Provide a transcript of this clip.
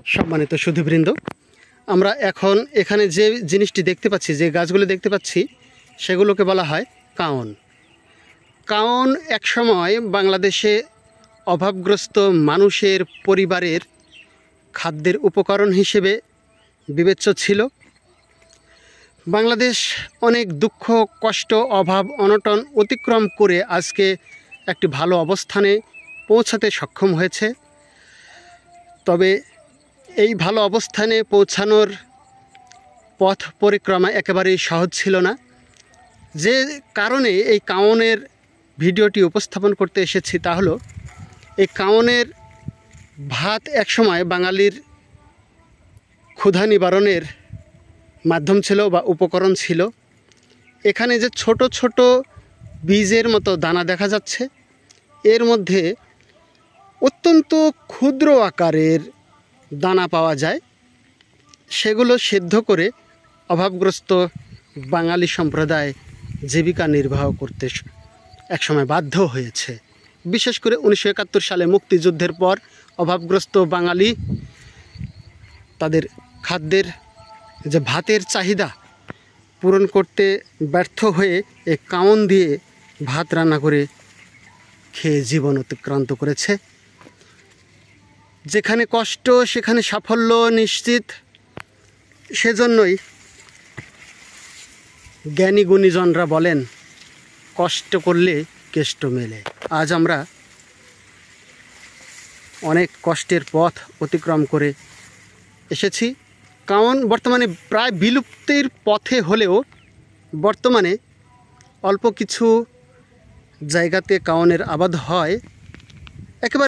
সম্মানিত সুধীবৃন্দ, আমরা এখন এখানে যে জিনিসটি দেখতে পাচ্ছি, যে গাছগুলো দেখতে পাচ্ছি, সেগুলোকে বলা হয় কাওন। কাওন একসময় বাংলাদেশে অভাবগ্রস্ত মানুষের পরিবারের খাদ্যের উপকরণ হিসেবে বিবেচ্য ছিল। বাংলাদেশ অনেক দুঃখ, কষ্ট, অভাব, অনটন অতিক্রম করে আজকে একটি ভালো অবস্থানে পৌঁছাতে সক্ষম হয়েছে। তবে এই ভালো অবস্থানে পৌঁছানোর পথ পরিক্রমা একেবারেই সহজ ছিল না। যে কারণে এই কাওনের ভিডিওটি উপস্থাপন করতে এসেছি তা হলো, এই কাওনের ভাত একসময় বাঙালির ক্ষুধা নিবারণের মাধ্যম ছিল বা উপকরণ ছিল। এখানে যে ছোট ছোট বীজের মতো দানা দেখা যাচ্ছে, এর মধ্যে অত্যন্ত ক্ষুদ্র আকারের দানা পাওয়া যায়। সেগুলো সেদ্ধ করে অভাবগ্রস্ত বাঙালি সম্প্রদায় জীবিকা নির্বাহ করতে একসময় বাধ্য হয়েছে। বিশেষ করে 1971 সালে মুক্তিযুদ্ধের পর অভাবগ্রস্ত বাঙালি তাদের খাদ্যের যে ভাতের চাহিদা পূরণ করতে ব্যর্থ হয়ে এই কাওন দিয়ে ভাত রান্না করে খেয়ে জীবন অতিক্রান্ত করেছে। যেখানে কষ্ট সেখানে সাফল্য নিশ্চিত। সেজন্যই জ্ঞানী গুণীজনরা বলেন, কষ্ট করলে কেষ্ট মেলে। আজ আমরা অনেক কষ্টের পথ অতিক্রম করে এসেছি। কাওন বর্তমানে প্রায় বিলুপ্তির পথে হলেও বর্তমানে অল্প কিছু জায়গাতে কাওনের আবাদ হয়। একেবারে